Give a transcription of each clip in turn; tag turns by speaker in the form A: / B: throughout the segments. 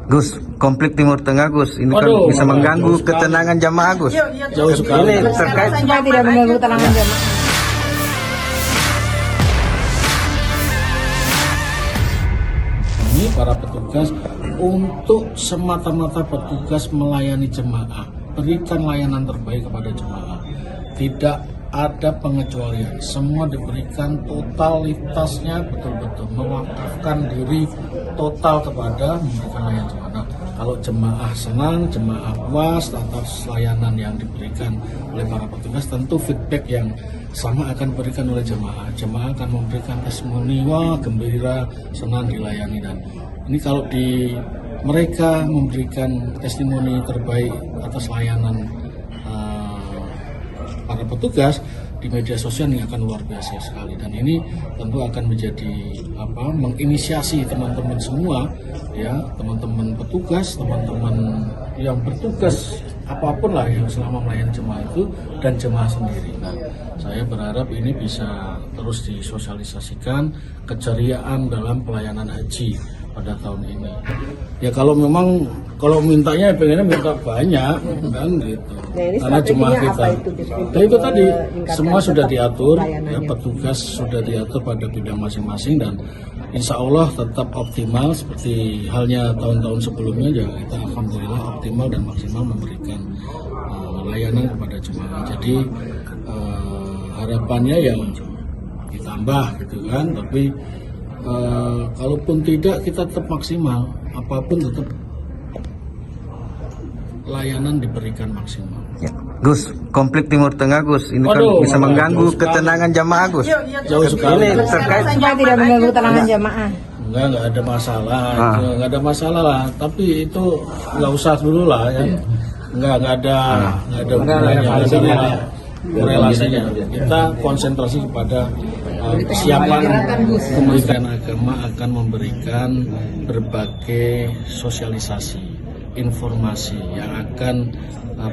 A: Gus, konflik Timur Tengah Gus, ini kan bisa mengganggu ketenangan jamaah Gus.
B: Jauh sekali.
A: Ini terkait
C: Supaya tidak mengganggu ketenangan jamaah.
B: Ini para petugas untuk semata-mata petugas melayani jemaah, berikan layanan terbaik kepada jemaah. Tidak ada pengecualian, semua diberikan totalitasnya betul-betul mewakafkan diri total kepada memberikan layanan jemaah. Nah, kalau jemaah senang, jemaah puas atas layanan yang diberikan oleh para petugas, tentu feedback yang sama akan diberikan oleh jemaah. Jemaah akan memberikan testimoni, wah gembira, senang dilayani. Dan ini kalau di mereka memberikan testimoni terbaik atas layanan para petugas di media sosial, ini akan luar biasa sekali. Dan ini tentu akan menjadi menginisiasi teman-teman semua, ya, teman-teman petugas, teman-teman yang bertugas apapun lah yang selama melayani jemaah itu dan jemaah sendiri. Nah, saya berharap ini bisa terus disosialisasikan keceriaan dalam pelayanan haji pada tahun ini. Ya kalau mintanya pengennya minta banyak kan gitu.
C: Nah, ini
B: karena jemaah kita. Nah, itu tadi semua sudah diatur, ya, petugas sudah diatur pada bidang masing-masing dan insya Allah tetap optimal seperti halnya tahun-tahun sebelumnya. Ya kita alhamdulillah optimal dan maksimal memberikan layanan kepada jemaah. Jadi harapannya yang ditambah gitu kan, tapi kalaupun tidak kita tetap maksimal, apapun tetap layanan diberikan maksimal.
A: ya. Gus, konflik Timur Tengah Gus, ini kan bisa mengganggu ketenangan jamaah Gus.
B: Jauh sekali.
A: Ini terkait
C: Supaya tidak mengganggu ketenangan jamaah.
B: Enggak ada masalah, enggak ada masalah lah. Tapi itu nggak usah dulu lah ya. Enggak ada hubungannya, korelasinya. Kita konsentrasi kepada kesiapan Kementerian Agama akan memberikan berbagai sosialisasi, informasi yang akan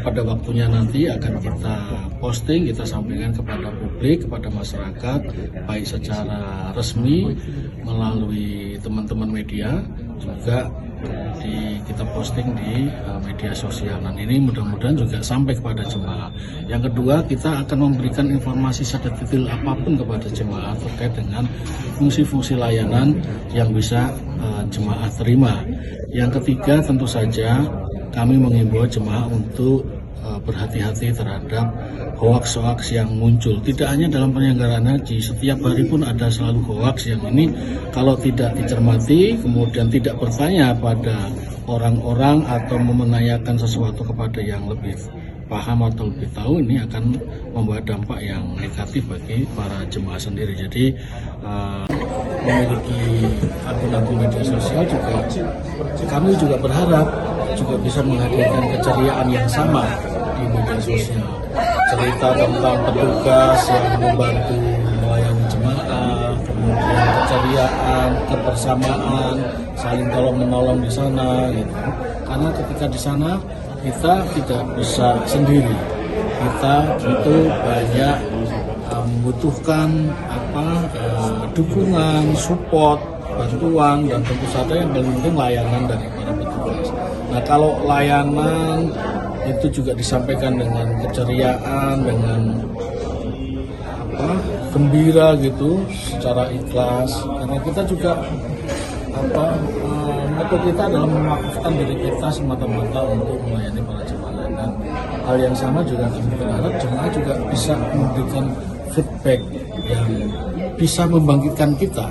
B: pada waktunya nanti akan kita posting, kita sampaikan kepada publik, kepada masyarakat, baik secara resmi melalui teman-teman media, juga kita posting di media sosial. Dan ini mudah-mudahan juga sampai kepada jemaah. Yang kedua, kita akan memberikan informasi sedetail apapun kepada jemaah terkait dengan fungsi-fungsi layanan yang bisa jemaah terima. Yang ketiga, tentu saja kami mengimbau jemaah untuk berhati-hati terhadap hoaks-hoaks yang muncul. Tidak hanya dalam penyelenggaraan haji, setiap hari pun ada selalu hoaks yang ini kalau tidak dicermati, kemudian tidak bertanya pada orang-orang atau menanyakan sesuatu kepada yang lebih paham atau lebih tahu, ini akan membawa dampak yang negatif bagi para jemaah sendiri. Jadi memiliki akun-akun media sosial juga kami juga berharap juga bisa menghadirkan keceriaan yang sama di media sosial. Cerita tentang petugas yang membantu melayani jemaah, kemudian keceriaan, kebersamaan, saling tolong-menolong di sana gitu. Karena ketika di sana kita tidak bisa sendiri. Kita tentu banyak membutuhkan dukungan, support, bantuan, dan tentu saja yang paling penting layanan dari para petugas. Nah, kalau layanan itu juga disampaikan dengan keceriaan, dengan gembira gitu, secara ikhlas, karena kita juga moto kita adalah mewakafkan diri kita semata-mata untuk melayani para jemaah. Dan hal yang sama juga kami berharap jemaah juga bisa memberikan feedback yang bisa membangkitkan kita,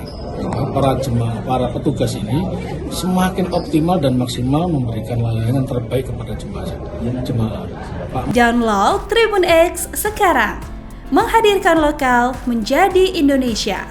B: para jemaah, para petugas ini semakin optimal dan maksimal memberikan layanan terbaik kepada jemaah.
D: Download Tribun X sekarang, menghadirkan lokal menjadi Indonesia.